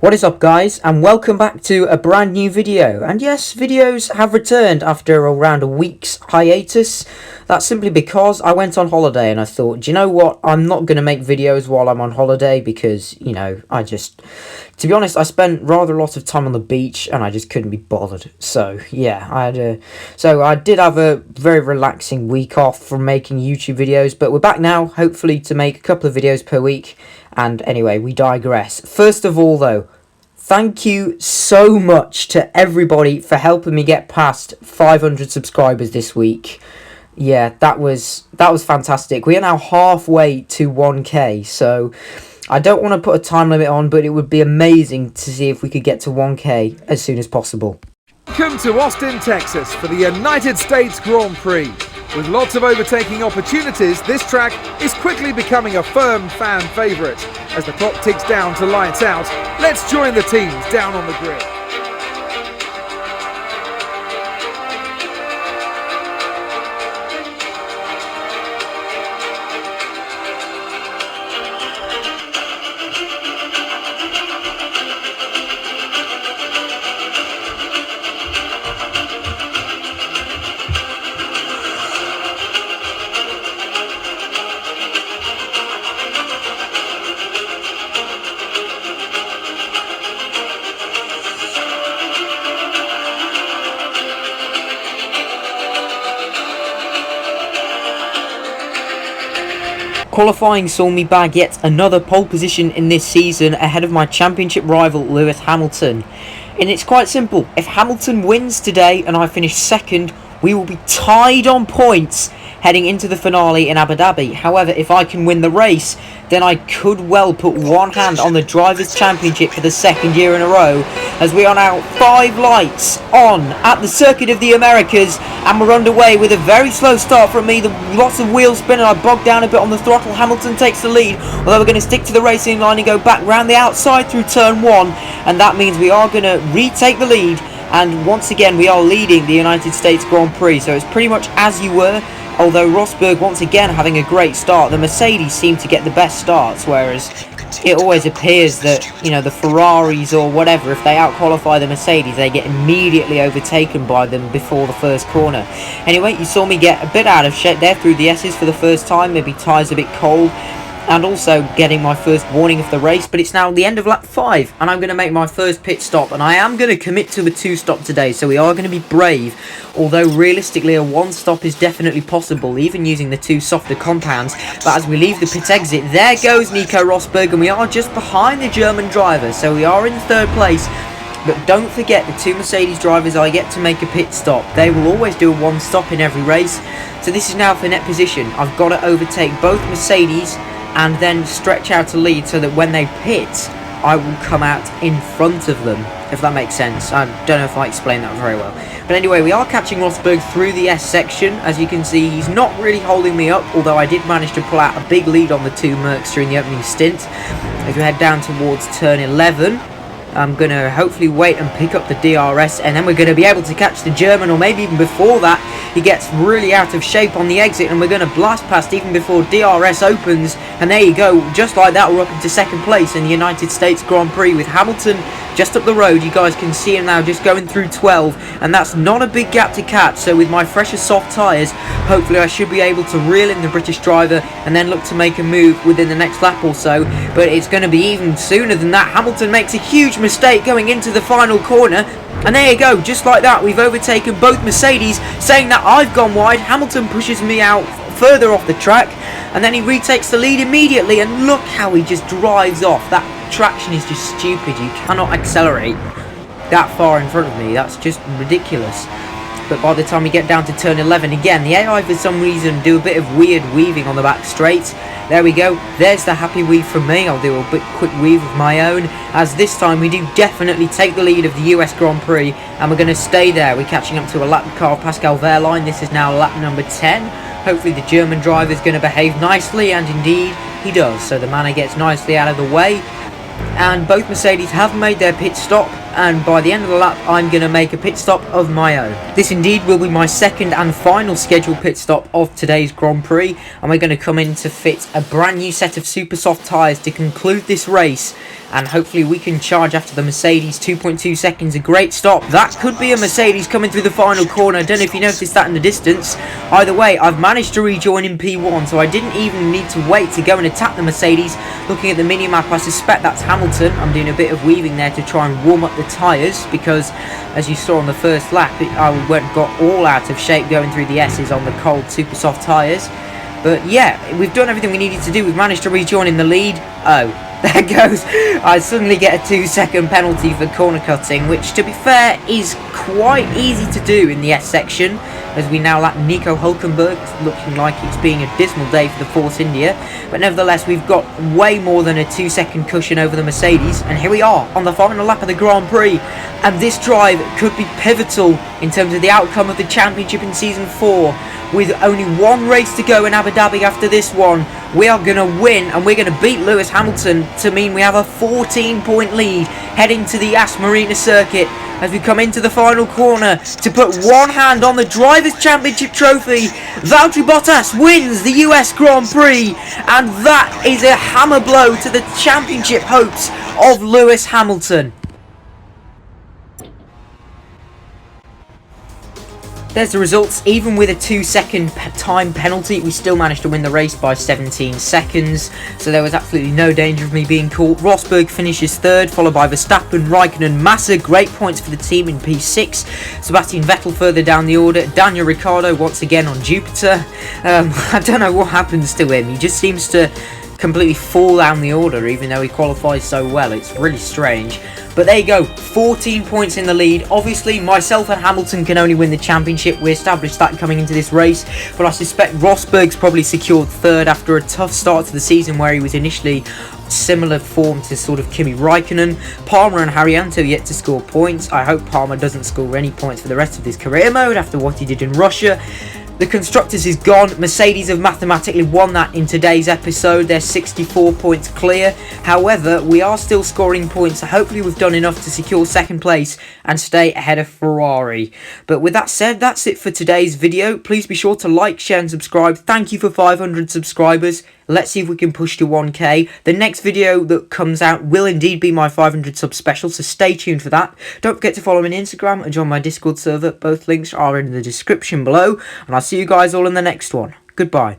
What is up, guys, and welcome back to a brand new video. And yes, videos have returned after around a week's hiatus. That's simply because I went on holiday and I thought, do you know what, I'm not going to make videos while I'm on holiday because, you know, to be honest, I spent rather a lot of time on the beach and I just couldn't be bothered. So yeah, I did have a very relaxing week off from making YouTube videos, but we're back now, hopefully to make a couple of videos per week. And anyway, we digress. First of all, though, thank you so much to everybody for helping me get past 500 subscribers this week. Yeah, that was fantastic. We are now halfway to 1k, so I don't want to put a time limit on, but it would be amazing to see if we could get to 1k as soon as possible. Welcome to Austin, Texas for the United States Grand Prix. With lots of overtaking opportunities, this track is quickly becoming a firm fan favourite. As the clock ticks down to lights out, let's join the teams down on the grid. Qualifying saw me bag yet another pole position in this season ahead of my championship rival Lewis Hamilton. And it's quite simple. If Hamilton wins today and I finish second, we will be tied on points heading into the finale in Abu Dhabi. However, if I can win the race, then I could well put one hand on the Drivers' Championship for the second year in a row, as we are now 5 lights on at the Circuit of the Americas, and we're underway with a very slow start from me. Lots of wheel spin, and I bogged down a bit on the throttle. Hamilton takes the lead, although we're going to stick to the racing line and go back round the outside through turn 1, and that means we are going to retake the lead, and once again we are leading the United States Grand Prix, so it's pretty much as you were. Although Rosberg once again having a great start, the Mercedes seem to get the best starts, whereas it always appears that, you know, the Ferraris or whatever, if they out-qualify the Mercedes, they get immediately overtaken by them before the first corner. Anyway, you saw me get a bit out of shape there through the S's for the first time, maybe tyres a bit cold, and also getting my first warning of the race. But it's now the end of lap 5 and I'm going to make my first pit stop, and I am going to commit to a 2-stop today, so we are going to be brave, although realistically a 1-stop is definitely possible, even using the 2 softer compounds. But as we leave the pit exit, there goes Nico Rosberg, and we are just behind the German driver, so we are in 3rd place. But don't forget, the 2 Mercedes drivers I get to make a pit stop. They will always do a 1-stop in every race, so this is now for net position. I've got to overtake both Mercedes and then stretch out a lead so that when they pit, I will come out in front of them, if that makes sense. I don't know if I explained that very well. But anyway, we are catching Rosberg through the S section. As you can see, he's not really holding me up, although I did manage to pull out a big lead on the 2 Mercs during the opening stint. As we head down towards turn 11, I'm going to hopefully wait and pick up the DRS, and then we're going to be able to catch the German, or maybe even before that. He gets really out of shape on the exit, and we're going to blast past even before DRS opens, and there you go, just like that we're up into 2nd place in the United States Grand Prix with Hamilton just up the road. You guys can see him now just going through 12, and that's not a big gap to catch. So with my fresher soft tyres, hopefully I should be able to reel in the British driver and then look to make a move within the next lap or so. But it's going to be even sooner than that. Hamilton makes a huge mistake going into the final corner, and there you go, just like that we've overtaken both Mercedes, saying that I've gone wide. Hamilton pushes me out further off the track, and then he retakes the lead immediately, and look how he just drives off. That traction is just stupid. You cannot accelerate that far in front of me. That's just ridiculous. But by the time we get down to turn 11 again, the AI for some reason do a bit of weird weaving on the back straight. There we go, there's the happy weave from me. I'll do a bit quick weave of my own, as this time we do definitely take the lead of the US Grand Prix, and we're going to stay there. We're catching up to a lap car of Pascal Wehrlein. This is now lap number 10. Hopefully the German driver is going to behave nicely, and indeed he does. So the Manor gets nicely out of the way, and both Mercedes have made their pit stop, and by the end of the lap I'm going to make a pit stop of my own. This indeed will be my second and final scheduled pit stop of today's Grand Prix, and we're going to come in to fit a brand new set of super soft tyres to conclude this race, and hopefully we can charge after the Mercedes. 2.2 seconds, a great stop. That could be a Mercedes coming through the final corner. I don't know if you noticed that in the distance. Either way, I've managed to rejoin in P1, so I didn't even need to wait to go and attack the Mercedes. Looking at the mini-map, I suspect that's Hamilton. I'm doing a bit of weaving there to try and warm up the tyres, because as you saw on the first lap, I got all out of shape going through the S's on the cold super soft tyres. But yeah, we've done everything we needed to do. We've managed to rejoin in the lead. Oh, there goes. I suddenly get a 2-second penalty for corner cutting, which to be fair is quite easy to do in the S section, as we now lap Nico Hulkenberg, looking like it's being a dismal day for the Force India. But nevertheless, we've got way more than a 2-second cushion over the Mercedes, and here we are on the final lap of the Grand Prix. And this drive could be pivotal in terms of the outcome of the championship in Season 4. With only one race to go in Abu Dhabi after this one, we are going to win and we're going to beat Lewis Hamilton to mean we have a 14-point lead heading to the Yas Marina circuit as we come into the final corner to put one hand on the Drivers' Championship trophy. Valtteri Bottas wins the US Grand Prix, and that is a hammer blow to the championship hopes of Lewis Hamilton. There's the results. Even with a 2-second time penalty, we still managed to win the race by 17 seconds. So there was absolutely no danger of me being caught. Rosberg finishes third, followed by Verstappen, Raikkonen, Massa. Great points for the team in P6. Sebastian Vettel further down the order. Daniel Ricciardo once again on Jupiter. I don't know what happens to him. He just seems to completely fall down the order, even though he qualifies so well. It's really strange. But there you go, 14 points in the lead. Obviously, myself and Hamilton can only win the championship. We established that coming into this race. But I suspect Rosberg's probably secured third after a tough start to the season where he was initially similar form to sort of Kimi Raikkonen. Palmer and Haryanto yet to score points. I hope Palmer doesn't score any points for the rest of his career mode after what he did in Russia. The Constructors is gone. Mercedes have mathematically won that in today's episode. They're 64 points clear. However, we are still scoring points, so hopefully we've done enough to secure second place and stay ahead of Ferrari. But with that said, that's it for today's video. Please be sure to like, share and subscribe. Thank you for 500 subscribers. Let's see if we can push to 1k. The next video that comes out will indeed be my 500 sub special, so stay tuned for that. Don't forget to follow me on Instagram and join my Discord server. Both links are in the description below, and I'll see you guys all in the next one. Goodbye.